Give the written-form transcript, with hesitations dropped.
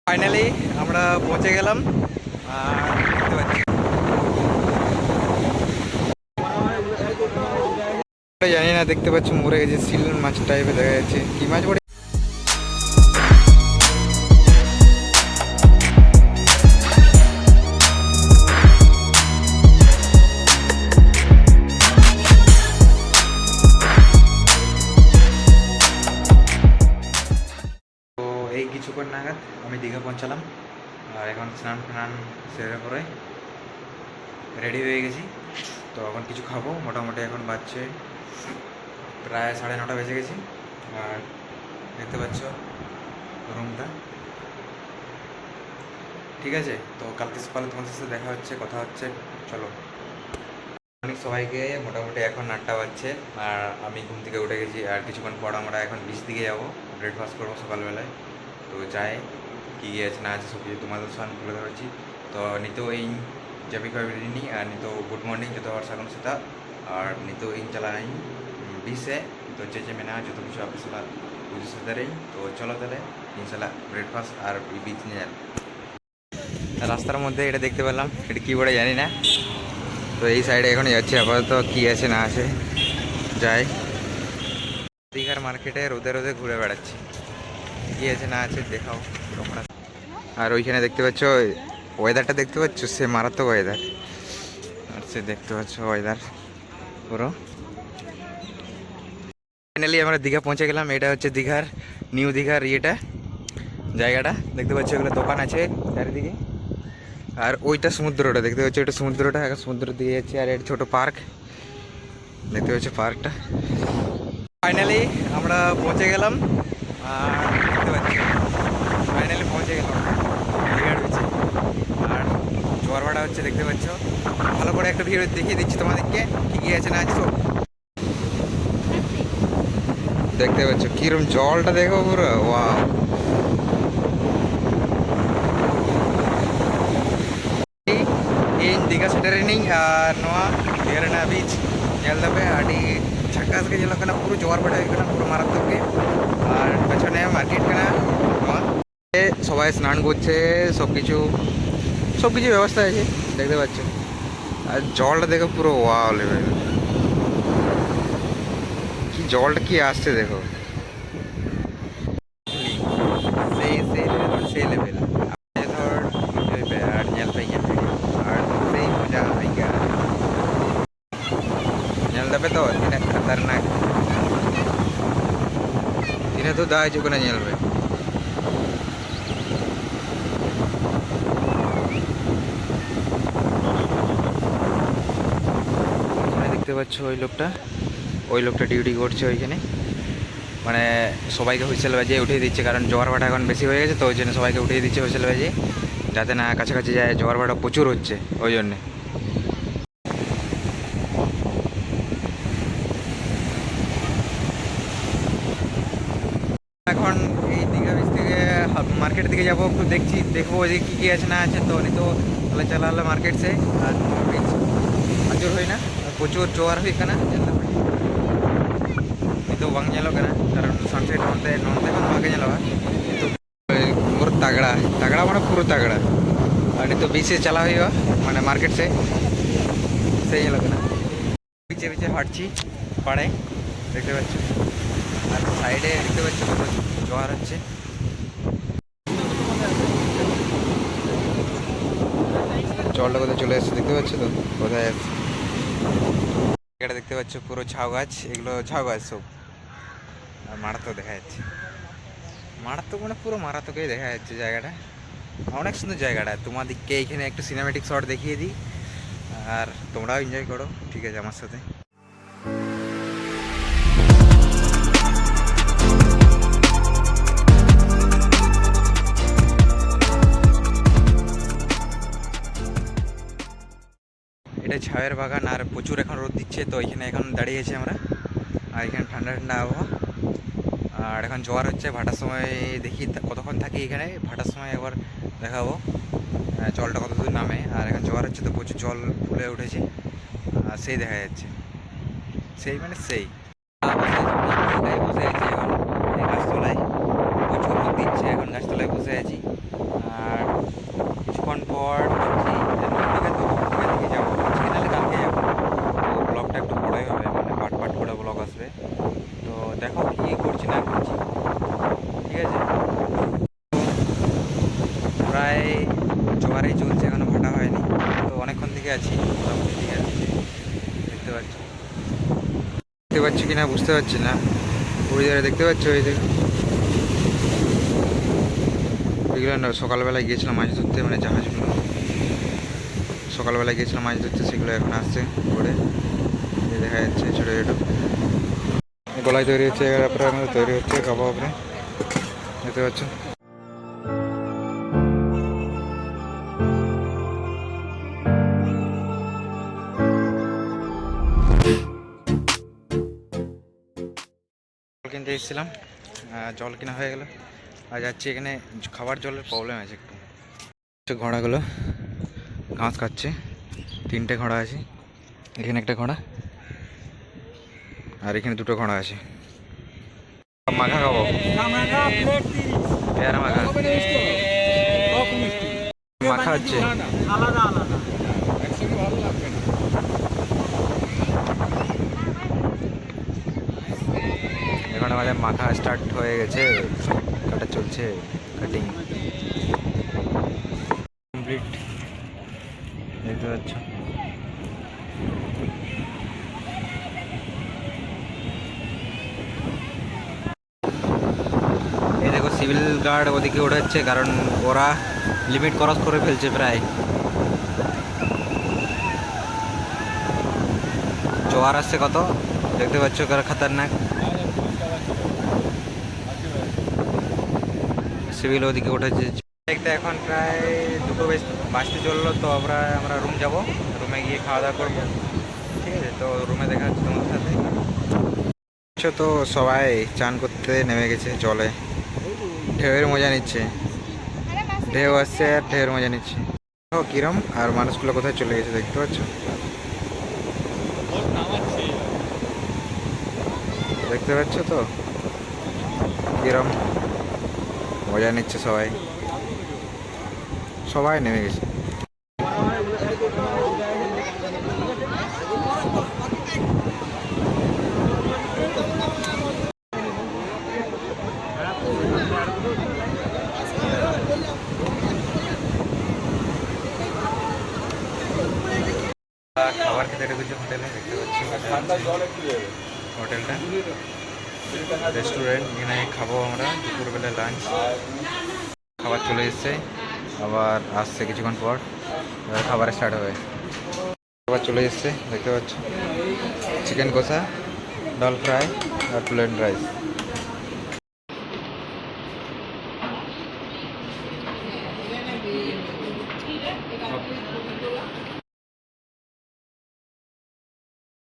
Finally আমরা পৌঁছে গেলাম। আর দেখতে পাচ্ছি, জানি না, দেখতে পাচ্ছি মরে গেছে, সিল মাছ টাইপের দেখা যাচ্ছে। কি মাছ বলে? তো এই কিছুক্ষণ নাগাদ আমি দীঘা পৌঁছালাম। আর এখন স্নান ফান সেরে পরে রেডি হয়ে গেছি। তো এখন কিছু খাবো। মোটামুটি এখন বাজছে প্রায় 9:30 বেজে গেছি। আর দেখতে পাচ্ছ রুমটা। ঠিক আছে, তো কালকে সকালে তোমাদের সাথে দেখা হচ্ছে, কথা হচ্ছে। চলো। অনেক সবাইকে মোটামুটি এখন 8টা বাজছে। আর আমি ঘুম থেকে উঠে গেছি। আর কিছুক্ষণ পর আমরা এখন বিচ দিকে যাবো, ব্রেকফাস্ট করবো সকালবেলায়। তো যাই কী আছে না আছে সব কিছু তোমাদের সামনে তুলে ধরেছি। तो नितो इन जबी का नी और नितो गुड मॉर्निंग जो सागुन सेता और नितो इन चला बीच से तो जे मेना जो कुछ आप सला बुझे साथे रही। तो चलो ताले इन सला ब्रेकफास्ट और बीच निয়ে রাস্তার মধ্যে এটা দেখতে পেলাম। এটা কি বলে জানি না। তো এই সাইডে এখন যাচ্ছি, আপাতত কি আছে না আছে যাই। দীঘার মার্কেটে রোদে রোদে ঘুরে বেড়াচ্ছি, কি আছে না আছে দেখাও তোমরা। আর ওইখানে দেখতে পাচ্ছ ওয়েদারটা, দেখতে পাচ্ছ সে মারাত্মক ওয়েদার। আর সে দেখতে পাচ্ছ ওয়েদার পুরো। ফাইনালি আমরা দীঘা পৌঁছে গেলাম। এটা হচ্ছে দীঘার নিউ দীঘার ইয়েটা, জায়গাটা দেখতে পাচ্ছ। এগুলো দোকান আছে চারিদিকে। আর ওইটা সমুদ্রটা দেখতে পাচ্ছ, ওইটা সমুদ্রটা, এখন সমুদ্রের দিকে যাচ্ছে। আর এটা ছোটো পার্ক দেখতে পাচ্ছ, পার্কটা। ফাইনালি আমরা পৌঁছে গেলাম। আর দেখতে পাচ্ছি ফাইনালি পৌঁছে গেলাম দীঘার বিচে। আর জোয়ার ভাড়া হচ্ছে দেখতে পাচ্ছ। ভালো করে একটা ভিডিও দেখিয়ে দিচ্ছি তোমাদেরকে কী কী আছে না আছে। তো দেখতে পাচ্ছ কিরম জলটা দেখো পুরো, ওয়াও। ᱤᱧ ᱫᱤᱜᱷᱟ ᱥᱮᱴᱮᱨᱮᱱᱟᱹᱧ ᱟᱨ ᱱᱚᱣᱟ ᱫᱤᱜᱷᱟ ᱨᱮᱱᱟᱜ ᱵᱤᱪ ᱧᱮᱞ ᱫᱟᱯᱮ ᱟᱹᱰᱤ ᱡᱷᱟᱠᱟᱥ ᱜᱮ ᱧᱮᱞᱚᱜ ᱠᱟᱱᱟ, ᱯᱩᱨᱟᱹ ᱡᱳᱣᱟᱨ ᱵᱟᱲᱟ ᱦᱩᱭᱩᱜ ᱠᱟᱱᱟ, ᱯᱩᱨᱟᱹ ᱢᱟরাত্মক ᱜᱮ। আর পেছনে মার্কেট কানা নয়া, সবাই স্নান করছে, সব কিছু ব্যবস্থা আছে দেখতে পাচ্ছ। আর জলটা দেখো পুরো ওয়াও লেভেল, কি জলটা কি আসছে দেখো, সেই সেই লেভেল ধর আর ᱧᱮᱞ ᱯᱮ ᱤᱧᱟᱹᱜ ᱵᱷᱤᱰᱤᱭᱳ ᱟᱨ ᱥᱮᱭ ᱢᱚᱡᱟ ᱟᱹᱭᱠᱟᱹᱜᱼᱟ। ᱧᱮᱞ ᱫᱟᱯᱮ ᱛᱚ ᱛᱤᱱᱟᱹᱜ ᱠᱷᱟᱛᱟᱨᱱᱟᱠ, ᱛᱤᱱᱟᱹᱜ ᱫᱚ ᱫᱟᱜ ᱦᱤᱡᱩᱜ ᱠᱟᱱᱟ ᱧᱮᱞ ᱯᱮ। দেখতে পাচ্ছ ওই লোকটা ডিউটি করছে ওইখানে, মানে সবাইকে হুইসেল বাজিয়ে উঠিয়ে দিচ্ছে। কারণ জোয়ার ভাটা এখন বেশি হয়ে গেছে, তো ওই জন্য সবাইকে উঠিয়ে দিচ্ছে হুইসেল বাজিয়ে, যাতে না কাছাকাছি যায়। জোয়ার ভাটা প্রচুর হচ্ছে ওই জন্যে। এখন এই দীঘা বিচ থেকে মার্কেট দিকে যাবো, একটু দেখবো ওইদিকে কী কী আছে না আছে। তো নিতো তাহলে চালা হলো মার্কেट से। আর বিচ আজর হই না, প্রচুর জোয়ার হয়ে কানা নিতো বাং ᱧᱮᱞᱚᱜ ᱠᱟᱱᱟ। কারণ সানসেট নন্তে ᱠᱷᱚᱱ ᱵᱷᱟᱜᱮ ᱧᱮᱞᱚᱜᱼᱟ। কিন্তু পুরো তাগড়া মানে পুরো তাগড়া। আর নিতো বিচে চালা হইবা মানে মার্কেট से সেই ᱧᱮᱞᱚᱜ ᱠᱟᱱᱟ। বিচে বিচে হাঁটছি পাড়ে দেখতে পাচ্ছ। আর সাইডে দেখতে পাচ্ছ জোয়ার হচ্ছে। জলটা কোথায় চলে আসছে দেখতে পাচ্ছ তো, কোথায় আসছে এটা দেখতে পাচ্ছ। পুরো ঝাউ গাছ, এগুলো ঝাউ গাছ সব। আর মারাত্মক দেখা যাচ্ছে, মারাত্মক মানে পুরো মারাত্মকই দেখা যাচ্ছে জায়গাটা। অনেক সুন্দর জায়গাটা। তোমাদেরকে এইখানে একটু সিনেমেটিক শট দেখিয়ে দিই, আর তোমরাও এনজয় করো, ঠিক আছে আমার সাথে। এটা ঝাউয়ের বাগান, আর প্রচুর এখন রোদ দিচ্ছে। তো এখানে এখন দাঁড়িয়েছি আমরা। আর এখানে ঠান্ডা ঠান্ডা আবহাওয়া। আর এখন জোয়ার হচ্ছে। ভাটার সময় দেখি কতক্ষণ থাকি এখানে, ভাটার সময় একবার দেখাবো জলটা কত দূর নামে। আর এখন জোয়ার হচ্ছে, তো প্রচুর জল ফুলে উঠেছে। আর সেই দেখা যাচ্ছে, সেই মানে সেই বসে আছি এখন এই গাছতলায়। প্রচুর রোদ দিচ্ছে, এখন গাছতলায় বসে আছি। পাচ্ছি কিনা বুঝতে পারছি না। ওই জায়গায় দেখতে পাচ্ছ, ওই দিকে এগুলো সকালবেলায় গিয়েছিলাম মাছ ধরতে, মানে জাহাজগুলো সকালবেলায় গিয়েছিলাম মাছ ধরতে, সেগুলো এখন আসছে করে দেখা যাচ্ছে ছোটো ছোটো গলায় তৈরি হচ্ছে, এগারো আমাদের তৈরি হচ্ছে কাবাব উপরে দেখতে পাচ্ছ। জল কিনতে এসেছিলাম, জল কেনা হয়ে গেল আর যাচ্ছি। এখানে খাবার জলের প্রবলেম আছে একটু। ঘোড়াগুলো ঘাস খাচ্ছে, 3টে ঘোড়া আছে, এখানে একটা ঘোড়া আর এখানে 2টো ঘোড়া আছে। মাখা খাবো, পেয়ারা মাখা মাখা হচ্ছে। এখন আমাদের মাখা স্টার্ট হয়ে গেছে, কাটা চলছে, কাটিং কমপ্লিট দেখতে পাচ্ছ। এই দেখো সিভিল গার্ড ওদিকে উঠাচ্ছে, কারণ ওরা লিমিট ক্রস করে ফেলছে প্রায়। জোয়ার আসছে কত দেখতে পাচ্ছ, খাতারনাক। সিভিল ওদিকে উঠেছে দেখতে। এখন প্রায় 2টো বাজতে চললো, তো আমরা রুম যাব, রুমে গিয়ে খাওয়া দাওয়া করবো, ঠিক আছে? তো রুমে দেখা হচ্ছে তোমাদের সাথে। তো সবাই চান করতে নেমে গেছে জলে, ঢেউয়ের মজা নিচ্ছে, ঢেউ আসছে আর ঢেউয়ের মজা নিচ্ছে। কিরম আর মানুষগুলো কোথায় চলে গেছে দেখতে পাচ্ছ, দেখতে পাচ্ছ তো কিরম মজা নিচ্ছে সবাই, সবাই নেমে গেছে। খাবার খেতে ঢুকেছে হোটেলে, দেখতে পাচ্ছি হোটেলটা রেস্টুরেন্ট, এখানে খাবো আমরা দুপুরবেলা লাঞ্চ। খাবার চলে এসছে, আবার আসছে কিছুক্ষণ পর, খাবার স্টার্ট হবে। খাবার চলে এসছে দেখতে পাচ্ছ, চিকেন কষা, ডাল ফ্রাই আর প্লেন রাইস।